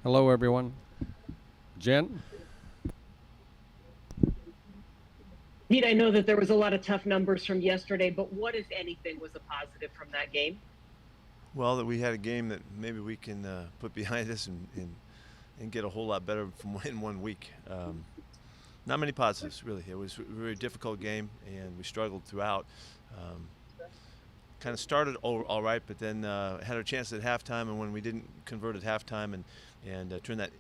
Hello, everyone. Jen? Pete, I know that there was a lot of tough numbers from yesterday, but what, if anything, was a positive from that game? Well, that we had a game that maybe we can put behind us and get a whole lot better from in 1 week. Not many positives, really. It was a very difficult game, and we struggled throughout. Um, kind of started all right, but then had our chance at halftime, and when we didn't convert at halftime and turn that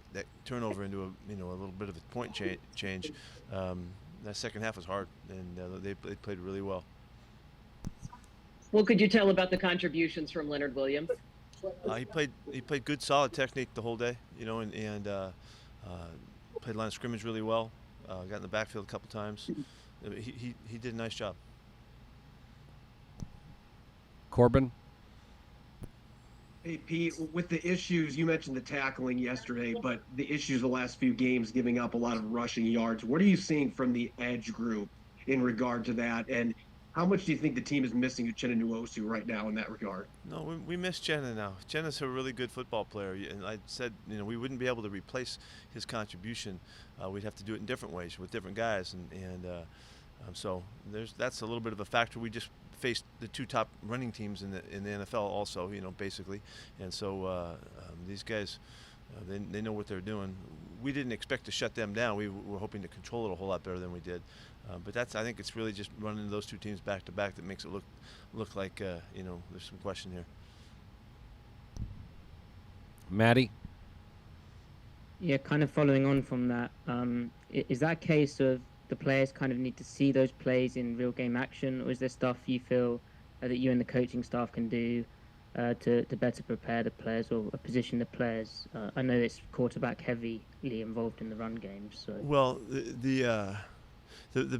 turnover into a little bit of a point change, that second half was hard, and they played really well. What could you tell about the contributions from Leonard Williams? He played good, solid technique the whole day, and played line of scrimmage really well. Got in the backfield a couple times. He did a nice job. Corbin? Hey, Pete, with the issues, you mentioned the tackling yesterday, but the issues the last few games, giving up a lot of rushing yards. What are you seeing from the edge group in regard to that? And how much do you think the team is missing Uchenna Nwosu right now in that regard? No, we miss Jenna now. Jenna's a really good football player, and I said, we wouldn't be able to replace his contribution. We'd have to do it in different ways with different guys, so that's a little bit of a factor. We just faced the two top running teams in the NFL, also, basically, and so these guys, they know what they're doing. We didn't expect to shut them down. We were hoping to control it a whole lot better than we did. But I think it's really just running those two teams back to back that makes it look like there's some question here. Maddie? Yeah, kind of following on from that, is that a case of the players kind of need to see those plays in real game action, or is there stuff you feel that you and the coaching staff can do to better prepare the players or position the players? I know it's quarterback heavily involved in the run game. So well, the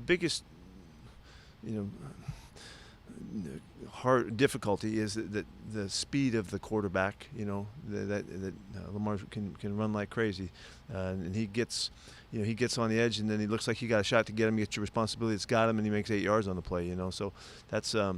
biggest hard difficulty is that the speed of the quarterback. That Lamar can run like crazy, and he gets on the edge, and then he looks like he got a shot to get him. He gets your responsibility. It's got him, and he makes 8 yards on the play. So that's a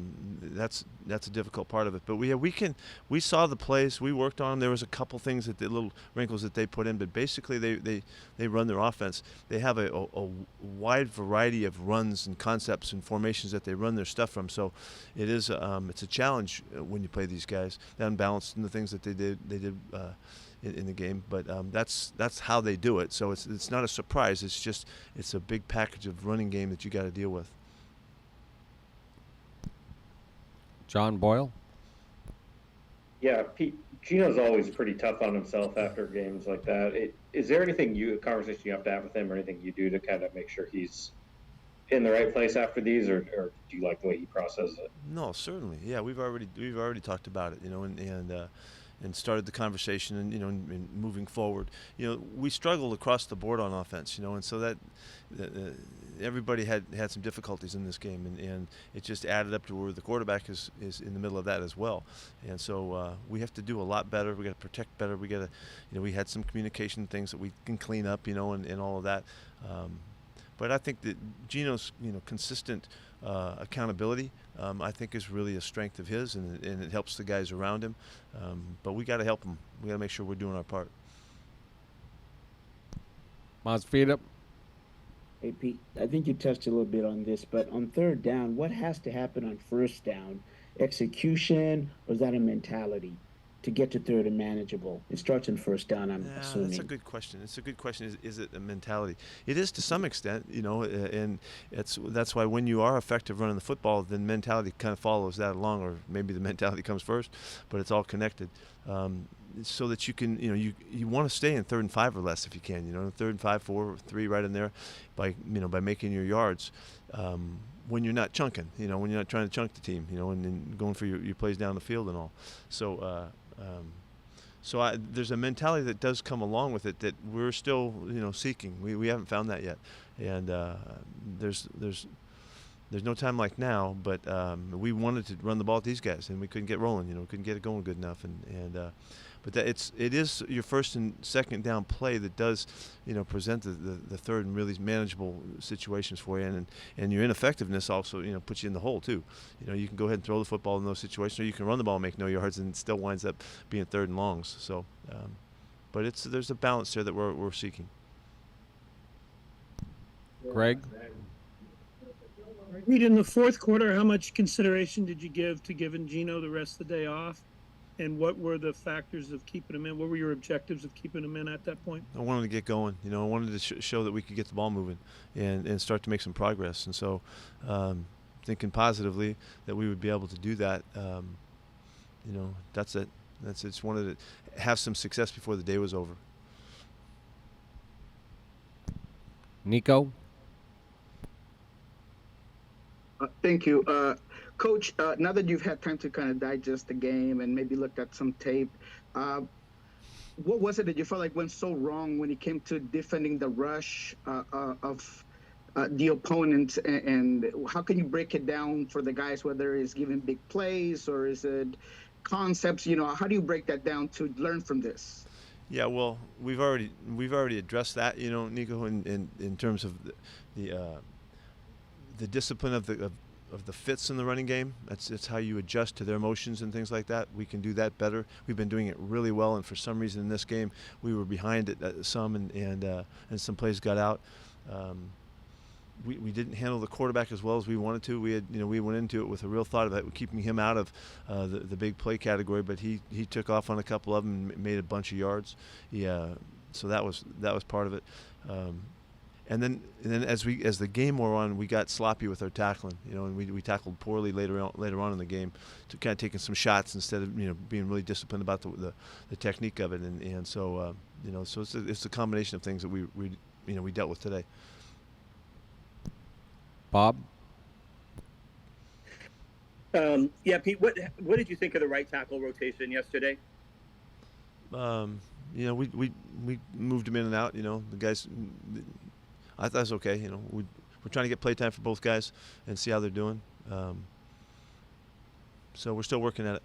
difficult part of it. But we saw the plays. We worked on them. There was a couple things the little wrinkles that they put in, but basically they run their offense. They have a wide variety of runs and concepts and formations that they run their stuff from. So it's a challenge when you play these guys. The unbalanced and the things that they did in the game, but that's how they do it. So it's not a surprise. It's a big package of running game that you got to deal with. John Boyle? Yeah, Pete, Geno's always pretty tough on himself after games like that. Is there anything a conversation you have to have with him, or anything you do to kind of make sure he's in the right place after these, or do you like the way he processes it? No, certainly. Yeah, we've already talked about it, and started the conversation, and moving forward. We struggled across the board on offense, and so that everybody had some difficulties in this game, and it just added up to where the quarterback is in the middle of that as well. And so we have to do a lot better. We got to protect better. We got to, we had some communication things that we can clean up, and all of that. But I think that Geno's, consistent accountability, I think is really a strength of his, and it helps the guys around him. But we got to help him. We got to make sure we're doing our part. Masfida? Hey, Pete, I think you touched a little bit on this, but on third down, what has to happen on first down? Execution, or is that a mentality to get to third and manageable? It starts in first down, I'm assuming. That's a good question. It's a good question. Is it a mentality? It is to some extent, and that's why when you are effective running the football, then mentality kind of follows that along, or maybe the mentality comes first, but it's all connected. So that you can, you want to stay in 3rd and 5 or less if you can, 3rd and 5, 4, 3, right in there, by making your yards. When you're not chunking, when you're not trying to chunk the team, and going for your plays down the field and all. So there's a mentality that does come along with it that we're still, seeking. We haven't found that yet, and there's no time like now. But we wanted to run the ball at these guys, and we couldn't get rolling. We couldn't get it going good enough, but it is your first and second down play that does, present the third and really manageable situations for you, and your ineffectiveness also, puts you in the hole too. You can go ahead and throw the football in those situations, or you can run the ball and make no yards, and it still winds up being 3rd and longs. So But there's a balance there that we're seeking. Greg? Pete, in the fourth quarter, how much consideration did you give to giving Geno the rest of the day off? And what were the factors of keeping him in? What were your objectives of keeping him in at that point? I wanted to get going. I wanted to show that we could get the ball moving and start to make some progress. And so thinking positively that we would be able to do that, that's it. Just wanted to have some success before the day was over. Nico? Thank you. Coach, now that you've had time to kind of digest the game and maybe looked at some tape, what was it that you felt like went so wrong when it came to defending the rush of the opponent? And how can you break it down for the guys, whether it's giving big plays or is it concepts? How do you break that down to learn from this? Yeah, well, we've already addressed that, Nico, in terms of the discipline of the fits in the running game. It's how you adjust to their motions and things like that. We can do that better. We've been doing it really well, and for some reason in this game we were behind it some, and some plays got out. We didn't handle the quarterback as well as we wanted to. We went into it with a real thought about keeping him out of the big play category, but he took off on a couple of them and made a bunch of yards. So that was part of it. And then as the game wore on, we got sloppy with our tackling, and we tackled poorly later on in the game, to kind of taking some shots instead of being really disciplined about the technique of it, and so so it's a combination of things that we dealt with today. Bob? Yeah, Pete, what did you think of the right tackle rotation yesterday? We moved him in and out. The guys, I thought it was okay. We're trying to get play time for both guys and see how they're doing. So we're still working at it.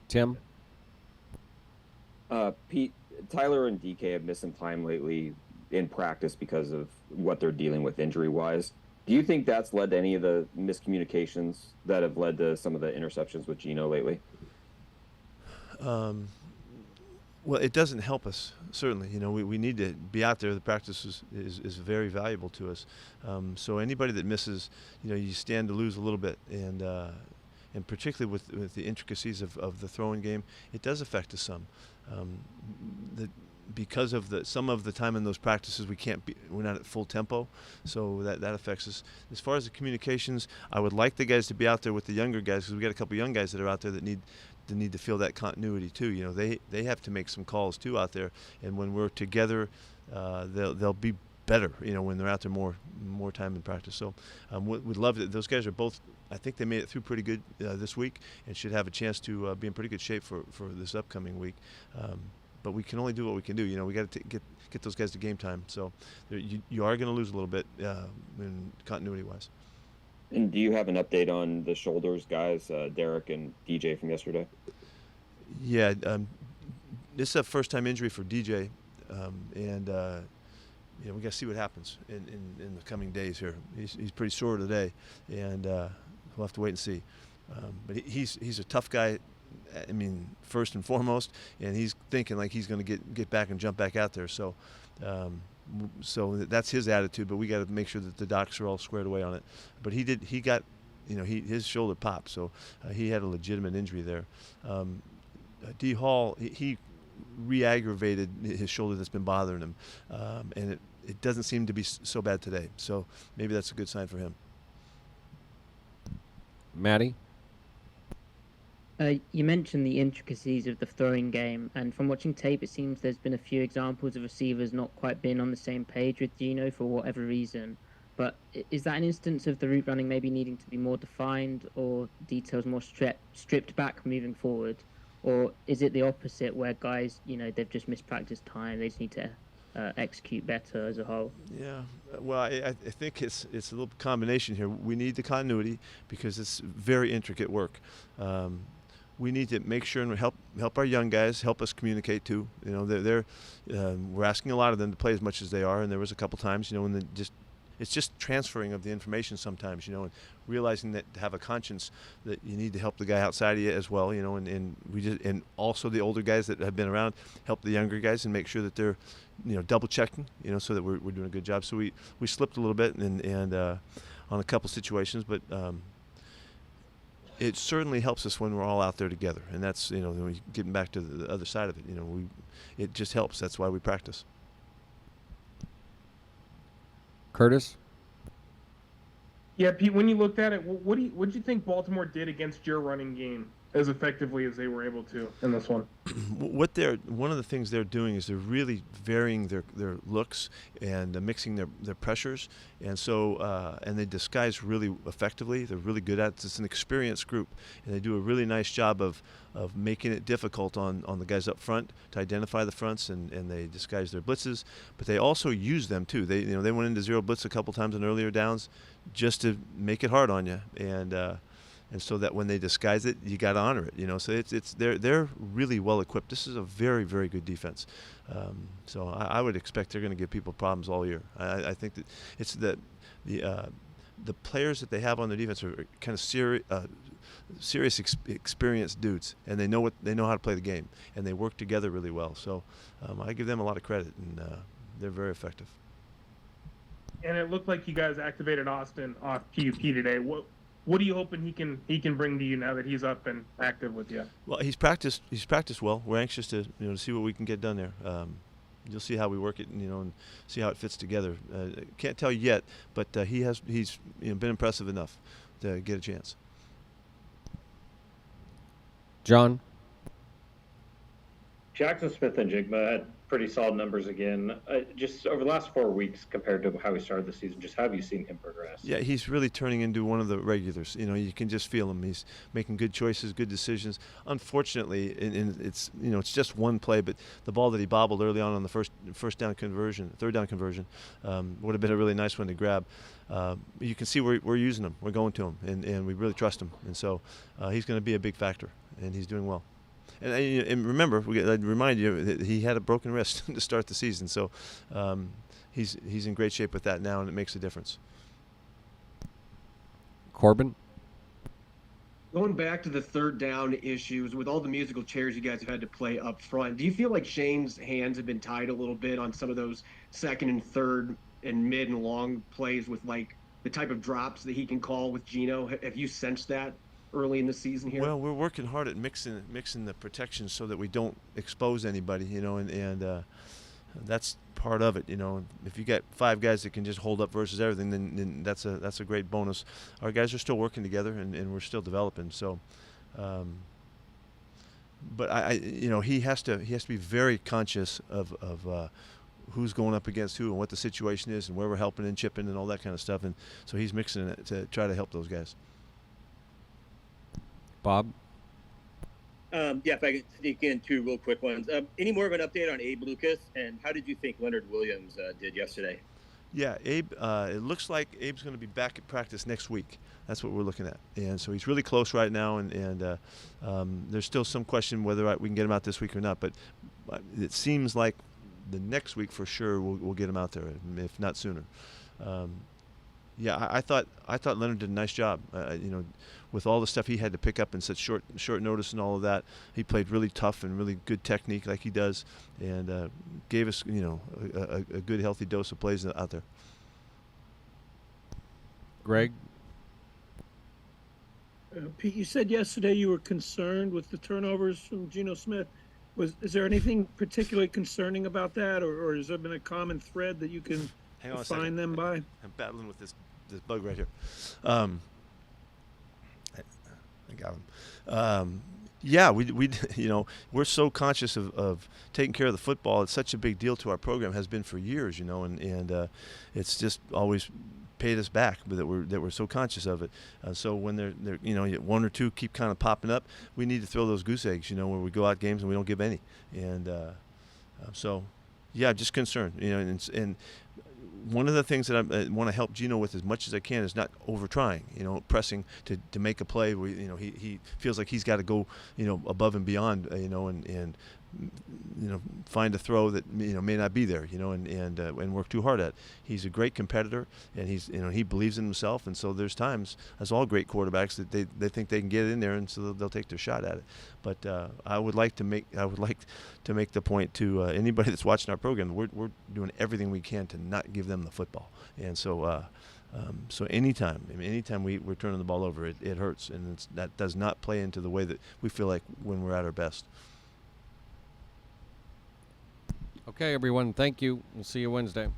Tim? Pete, Tyler and DK have missed some time lately in practice because of what they're dealing with injury-wise. Do you think that's led to any of the miscommunications that have led to some of the interceptions with Geno lately? Well, it doesn't help us, certainly. We need to be out there. The practice is very valuable to us. So anybody that misses, you stand to lose a little bit. And particularly with the intricacies of the throwing game, it does affect us some. Because of some of the time in those practices, we're not at full tempo, so that affects us. As far as the communications, I would like the guys to be out there with the younger guys, because we got a couple young guys that are out there that need to feel that continuity too. They have to make some calls too out there, and when we're together, they'll be better. When they're out there more time in practice. So we'd love it. Those guys are both. I think they made it through pretty good this week, and should have a chance to be in pretty good shape for this upcoming week. But we can only do what we can do. We got to get those guys to game time. So you are going to lose a little bit in continuity-wise. And do you have an update on the shoulders guys, Derek and DJ from yesterday? Yeah, this is a first-time injury for DJ, and we got to see what happens in the coming days here. He's pretty sore today, and we'll have to wait and see. But he's a tough guy. I mean, first and foremost, and he's thinking like he's going to get back and jump back out there. So, so that's his attitude. But we got to make sure that the docs are all squared away on it. But he got, his shoulder popped, so he had a legitimate injury there. D. Hall, he re-aggravated his shoulder that's been bothering him, and it doesn't seem to be so bad today. So maybe that's a good sign for him. Maddie? You mentioned the intricacies of the throwing game, and from watching tape, it seems there's been a few examples of receivers not quite being on the same page with Geno for whatever reason. But is that an instance of the route running maybe needing to be more defined, or details more stripped back moving forward? Or is it the opposite, where guys, they've just missed practice time, they just need to execute better as a whole? Yeah, well, I think it's a little combination here. We need the continuity because it's very intricate work. We need to make sure and help our young guys, help us communicate too. We're asking a lot of them to play as much as they are, and there was a couple times, when it's just transferring of the information sometimes, and realizing that to have a conscience that you need to help the guy outside of you as well, and also the older guys that have been around help the younger guys and make sure that they're double checking, so that we're doing a good job. So we slipped a little bit and on a couple situations, but it certainly helps us when we're all out there together, and that's getting back to the other side of it. It just helps. That's why we practice. Curtis? Yeah, Pete, when you looked at it, what did you think Baltimore did against your running game as effectively as they were able to in this one? One of the things they're doing is they're really varying their looks and mixing their pressures, and so and they disguise really effectively. They're really good at it. It's an experienced group, and they do a really nice job of making it difficult on the guys up front to identify the fronts, and they disguise their blitzes, but they also use them too. They went into zero blitz a couple times on earlier downs just to make it hard on you, and so that when they disguise it, you got to honor it. So they're really well equipped. This is a very, very good defense. So I would expect they're going to give people problems all year. I think that it's the players that they have on their defense are kind of serious, experienced dudes, and they know how to play the game, and they work together really well. So I give them a lot of credit, and they're very effective. And it looked like you guys activated Austin off PUP today. What are you hoping he can bring to you now that he's up and active with you? Well, he's practiced well. We're anxious to see what we can get done there. You'll see how we work it, and see how it fits together. Can't tell you yet, but he's been impressive enough to get a chance. John? Jackson Smith and Jigma had pretty solid numbers again. Just over the last 4 weeks compared to how he started the season, just how have you seen him progress? Yeah, he's really turning into one of the regulars. You can just feel him. He's making good choices, good decisions. Unfortunately, it's just one play, but the ball that he bobbled early on the third down conversion, would have been a really nice one to grab. You can see we're using him. We're going to him, and we really trust him. And so he's going to be a big factor, and he's doing well. And remember, I'd remind you that he had a broken wrist to start the season, so he's in great shape with that now, and it makes a difference. Corbin? Going back to the third down issues, with all the musical chairs you guys have had to play up front, do you feel like Shane's hands have been tied a little bit on some of those second and third and mid and long plays with like the type of drops that he can call with Geno? Have you sensed that early in the season here? Well, we're working hard at mixing the protections so that we don't expose anybody, and that's part of it. If you got 5 guys that can just hold up versus everything, then that's a great bonus. Our guys are still working together, and we're still developing. So, but he has to be very conscious of who's going up against who and what the situation is and where we're helping and chipping and all that kind of stuff. And so he's mixing it to try to help those guys. Bob? If I could sneak in 2 real quick ones. Any more of an update on Abe Lucas, and how did you think Leonard Williams did yesterday? Yeah, Abe, it looks like Abe's going to be back at practice next week. That's what we're looking at. And so he's really close right now, and there's still some question whether we can get him out this week or not. But it seems like the next week for sure we'll get him out there, if not sooner. Yeah, I thought Leonard did a nice job. With all the stuff he had to pick up in such short notice and all of that, he played really tough and really good technique like he does, and gave us a good healthy dose of plays out there. Greg? Pete, you said yesterday you were concerned with the turnovers from Geno Smith. Is there anything particularly concerning about that, or has there been a common thread that you can find them by? I'm battling with this bug right here. I got him. Yeah, we're so conscious of taking care of the football. It's such a big deal to our program, has been for years, and it's just always paid us back that we're so conscious of it. So when they're 1 or 2 keep kind of popping up, we need to throw those goose eggs, where we go out games and we don't give any. And so, yeah, just concerned, and one of the things that I want to help Geno with as much as I can is not over trying, pressing to make a play where, he feels like he's got to go, above and beyond, and find a throw that may not be there, and work too hard at it. He's a great competitor, and he believes in himself, and so there's times, as all great quarterbacks, that they think they can get in there, and so they'll take their shot at it. But I would like to make the point to anybody that's watching our program, we're doing everything we can to not give them the football, and so. So anytime we're turning the ball over, it hurts, and that does not play into the way that we feel like when we're at our best. Okay, everyone. Thank you. We'll see you Wednesday.